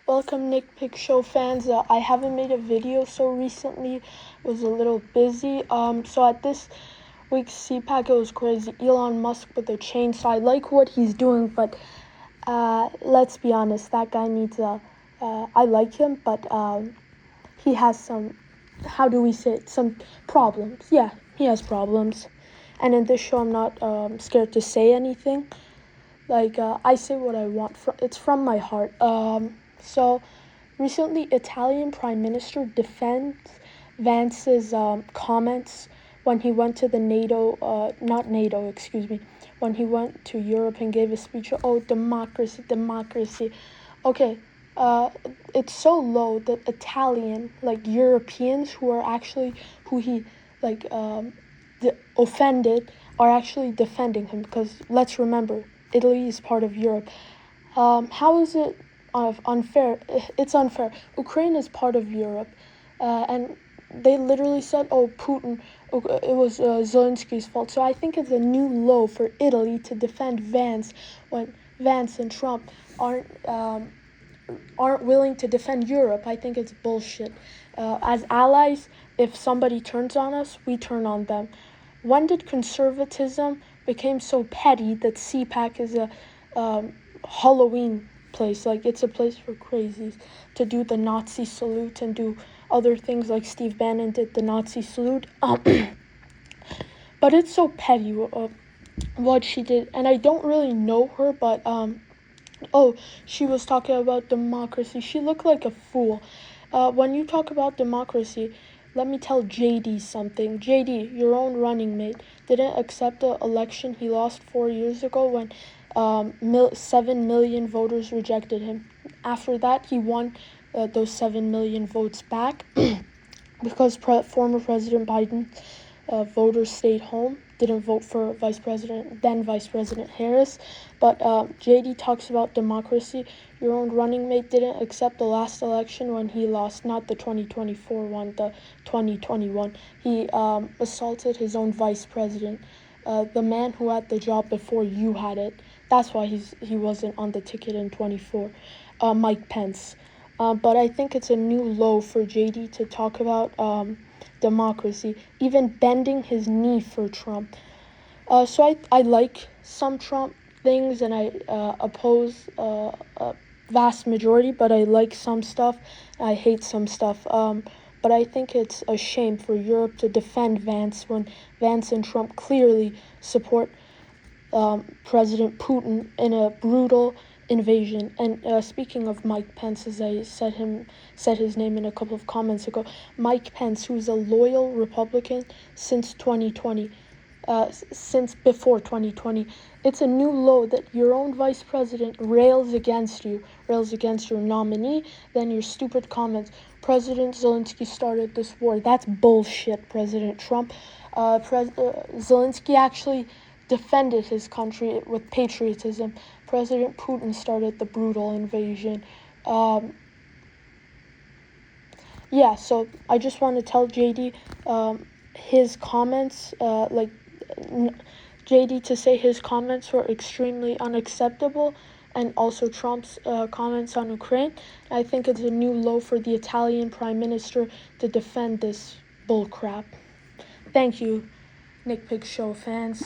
Welcome Nick Pig Show fans. I haven't made a video so recently. Was a little busy. So at this week's CPAC, it was crazy. Elon Musk with a chainsaw. I like what he's doing, but let's be honest, that guy needs I like him, but he has some, how do we say it, some problems. Yeah, he has problems. And in this show, I'm not scared to say anything. I say what I want. It's from my heart. So recently, Italian Prime Minister defends Vance's comments when he went to the when he went to Europe and gave a speech. Oh, democracy, democracy. Okay, it's so low that Europeans who he offended are actually defending him, because let's remember, Italy is part of Europe. How is it unfair? It's unfair. Ukraine is part of Europe, and they literally said, "Oh, Putin, it was Zelensky's fault." So I think it's a new low for Italy to defend Vance when Vance and Trump aren't willing to defend Europe. I think it's bullshit. As allies, if somebody turns on us, we turn on them. When did conservatism became so petty that CPAC is a Halloween place? Like, it's a place for crazies to do the Nazi salute and do other things, like Steve Bannon did the Nazi salute. But it's so petty what she did, and I don't really know her, but she was talking about democracy. She looked like a fool. When you talk about democracy, let me tell JD something. JD, your own running mate, didn't accept the election he lost 4 years ago when 7 million voters rejected him. After that, he won those 7 million votes back because former President Biden voters stayed home, didn't vote for Vice President Harris. But JD talks about democracy. Your own running mate didn't accept the last election when he lost, not the 2024 one, the 2021. He assaulted his own vice president, the man who had the job before you had it. That's why he wasn't on the ticket in 24, Mike Pence. But I think it's a new low for JD to talk about democracy, even bending his knee for Trump. So I like some Trump things, and I oppose a vast majority, but I like some stuff. I hate some stuff. But I think it's a shame for Europe to defend Vance when Vance and Trump clearly support President Putin in a brutal invasion. And speaking of Mike Pence, as I said his name in a couple of comments ago, Mike Pence, who's a loyal Republican since 2020, since before 2020, it's a new low that your own vice president rails against your nominee, then your stupid comments. President Zelensky started this war. That's bullshit, President Trump. Zelensky actually defended his country with patriotism. President Putin started the brutal invasion. So I just want to tell JD his comments, JD to say his comments were extremely unacceptable, and also Trump's comments on Ukraine. I think it's a new low for the Italian Prime Minister to defend this bullcrap. Thank you, Nick Pig Show fans.